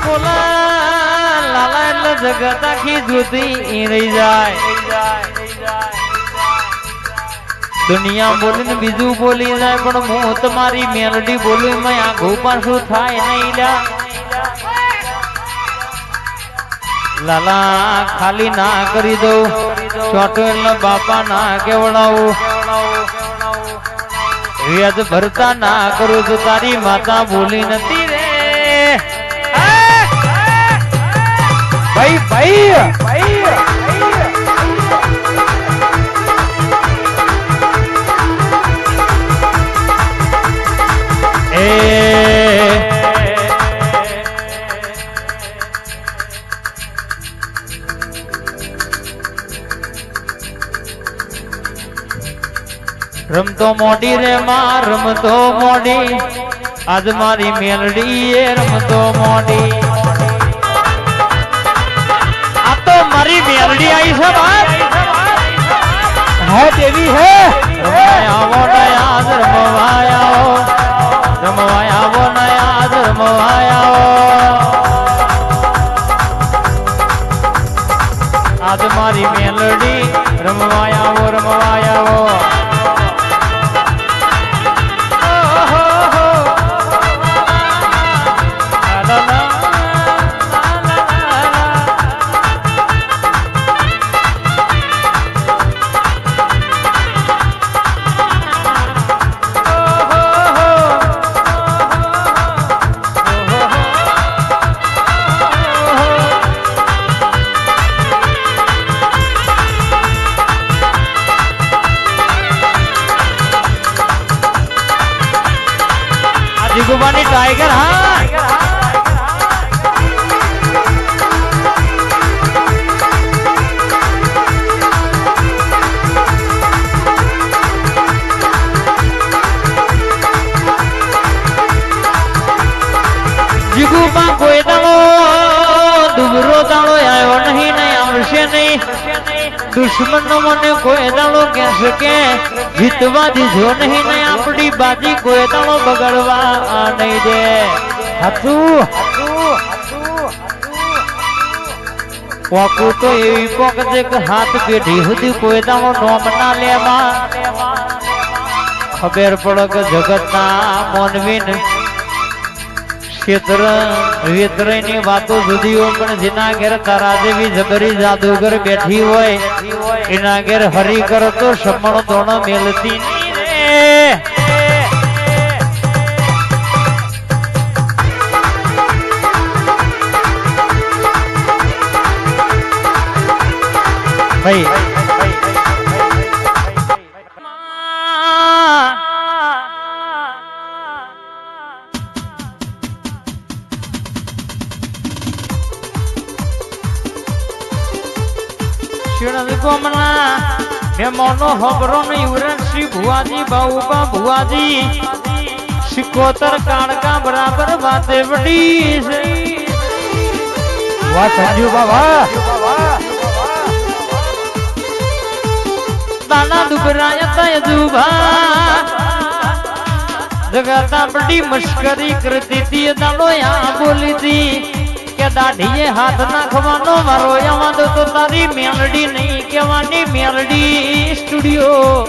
બોલા લાલા એટલે જગત આખી જોતી રહી જાય દુનિયા બોલીને બીજું બોલી જાય પણ હું તમારી મેલડી બોલું એમાં આઘું પાછું થાય નહીં લાલા ખાલી ના કરી દઉં છોટો એટલે બાપા ના કેવડાવું વ્યાજ ભરતા ના કરું તો તારી માતા બોલી નથી રે ભાઈ ભાઈ ભાઈ રમતો મોડી રે માં રમતો મોડી આજ મારી મેલડી એ રમતો મોડી આ તો મારી મેલડી આવી છે બાપ હે દેવી હે આવો નયા રમવાયાઓ રમવાયાવો નયા રમવાયાઓ આજ મારી મેલડી રમવાયાવો રમવાયાવો जिगुबानी टाइगर हाँ जिगुबा कोई दाड़ो दुबरो दाड़ो आयो नहीं नहीं आवश्य नहीं दुश्मन મને કોઈ દાડો કે શકે જીતવા દીધો નહીં ને આપણી બાજી કોઈ દાડો બગડવા નહીં દે હતું કોકુ તો એવી કોક છે કે હાથ પેઢી સુધી કોઈ દાડો નોમ ના લેવા ખબર પડે કે જગતના મોનવીન ક્ષેત્ર વેતરની વાતો જુદી પણ જેના ઘેર તારા જેવી જબરી જાદુગર બેઠી હોય એના ઘેર હરી કરતો સમણ ધોણ મેલતી ભાઈ મોનો હબરો યુવરાજ ભુવાજી બાઉબા ભુવાજી સિકોતર કાળકા બરાબર વાતે વડી છે વાહ સંજુ બાબા દાના દુબરાયા તા જુભા જગતા બડી મશ્કરી કરતી હતી દાડો યા બોલી હતી કે દાઢીએ હાથ નાખવાનો મારો એમાં તો તારી મેલડી નહીં કેવાની મેલડી સ્ટુડિયો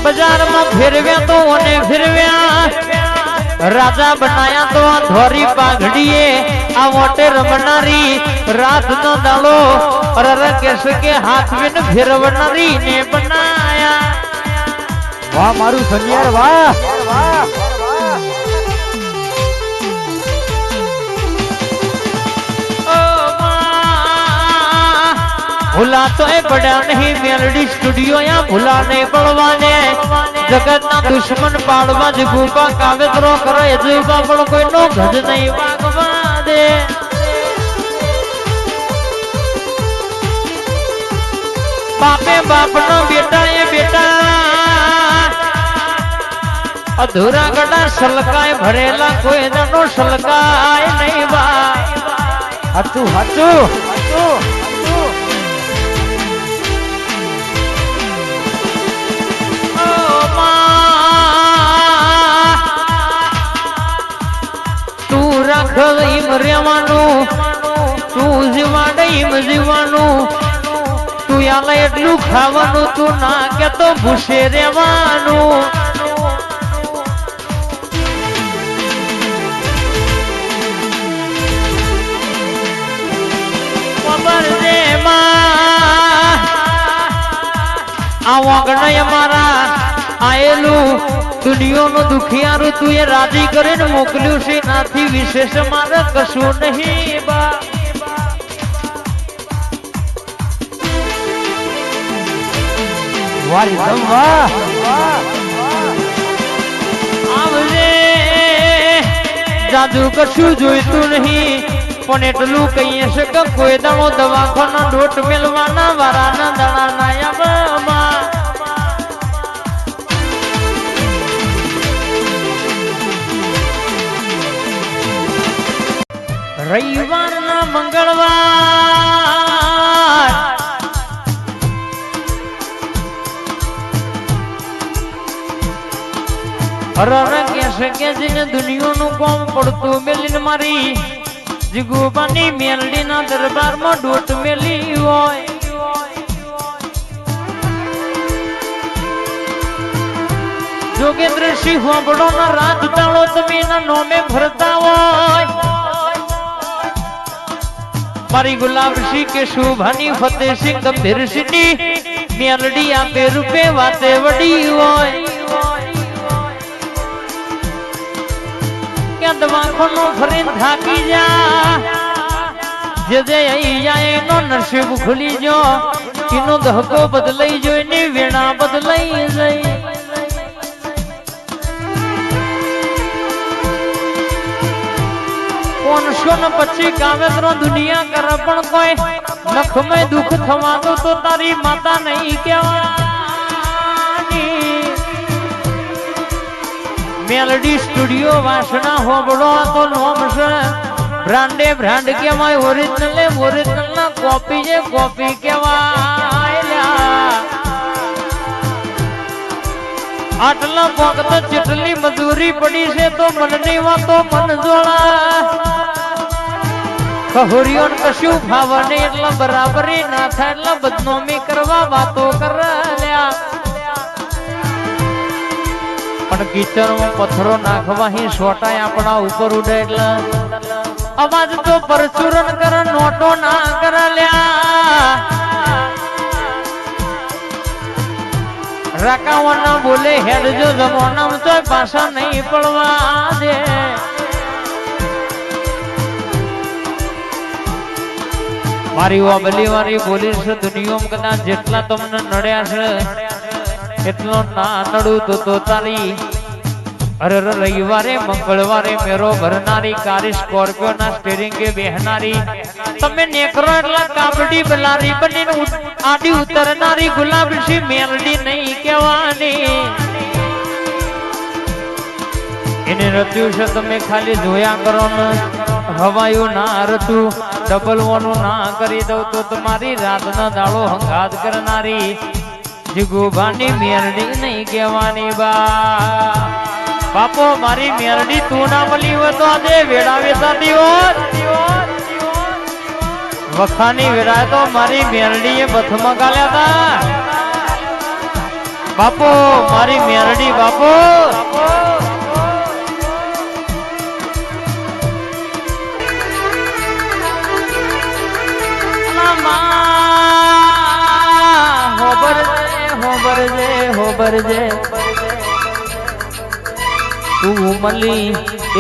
બજારમાં ફેરવ્યા તો અને ફેરવ્યા રાજા બનાયા તો આ ધોરી પાઘડીએ આ મોટે રમનારી રાત નો દાડો અરર કેસ કે હાથ વિન ફેરવનારી ને બનાયા વાહ મારું સનિયાર વાહ भुला तो बड़ा नहीं मेलडी स्टूडियो या भुला नहीं पड़वाने जगत ना दुश्मन पाड़वा जगूबा कावेत्रो करे जगूबा पण कोई नो गज नहीं वागवा दे बापे बाप नो बेटा ये बेटा अधूरा गड़ा सलकाय भरेला कोई नो सलकाय नहीं बा हतु हतु हतु એમ રહેવાનું, તું જીવાડે એમ જીવવાનું, તું આલે એટલું ખાવાનું, તું ના કે તો ભૂસે રહેવાનું. આ વાગણ અમારા આયેલું દુનિયાનું દુખિયારું તું એ રાજી કરીને મોકલ્યું છે, નાથી વિશેષ મારે કશું નહીં બા. આવજે જાદુ કશું જોઈતું નહીં, પણ એટલું કહીએ છે કે કોઈ દાડો દવાખાના ડોટ મેલવાના વારાના દાડા નાયા. રવિવારના મંગળવાર દુનિયાનું કોમ પડતું મેલીને મારી જીગુબાની મેલડીના દરબારમાં ડોટ મેલી હોય. જોગેન્દ્રસિંહ હોબળોના રાત દાડો તમે એના નોમે ભરતા હોય. મારી ગુલાબસિંહ કે શુભાની ફતેહસિંહ ગંભીરસિંહની મેલડી આપે રૂપે વાતે વડી હોય. કે દવાખાનો ફરીને થાકી જા, જે અહીં જાય એનો નસીબ ખુલી જો, એનો ધક્કો બદલાઈ જો, એની વેણા બદલાઈ જાય. કોણસો ને પછી કાવેતરો દુનિયા કરે પણ કોઈ નખમય દુઃખ થવાનું તો તારી માતા નહીં કહેવાની. મેલડી સ્ટુડિયો વાસણા હોબળો તો નોમ છે, બ્રાન્ડે બ્રાન્ડ કહેવાય, ઓરિજિનલ ઓરિજિનલ ના કોપી છે કોપી કહેવાય. આટલા વખત જેટલી મજૂરી પડી છે તો મનની વાતો મન જોડા. ખહોરીઓ કશું ભાવ નહીં એટલે બરાબરી ના થાય એટલે બદનામી કરવા વાતો કર્યા. પણ કિચનમાં પથ્થરો નાખવા સોટાય આપણા ઉપર ઉડે એટલે અવાજ તો પરચુરણ કરે, નોટો ના કર્યા. રાકાવાના બોલે હેડ જો જમોનામ તો પાછા નહીં પડવા દે. મારી વાબલી વાળી બોલી છે દુનિયામાં કદાચ જેટલા તમને નડ્યા છે એટલો ના નડું તો તારી. અરે રવિવારે મંગળવારે મેરો ભરનારી કારી સ્કોર્પિયો ના સ્ટેરિંગ કે બેહનારી, તમે નેકરો એટલા કાબડી બલારી બનીને આડી ઉતરનારી ગુલાબસિંહ મેલડી નહીં કહેવાની. એને રચ્યું છે તમે ખાલી જોયા કરો ને, હવાયું ના રતું ડબલવાનું ના કરી દઉં તો તમારી રાતનો દાડો હંગાત કરનારી જીગુબાની મેલડી નહીં કહેવાની. બા બાપો મારી મેલડી તું ના મળી હોય તો આજે વેડા વેચાતી હોત. વખાની વેડા તો મારી મેલડી એ બથમાં ગાલ્યા હતા. બાપો મારી મેલડી બાપો. હોબરજે તું મળી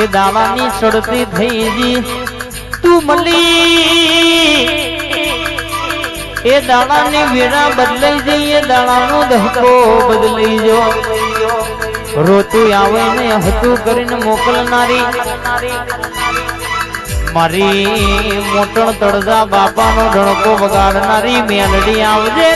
એ દાવાની ચડતી થઈ જી, તું મળી એ દાડાની વેરા બદલાઈ જઈ, એ દાડાનો ધક્કો બદલાઈ જો. રોતું આવે ને હતું કરીને મોકલનારી મારી મોટણ તળજા બાપાનો ડણકો વગાડનારી મેલડી આવજે.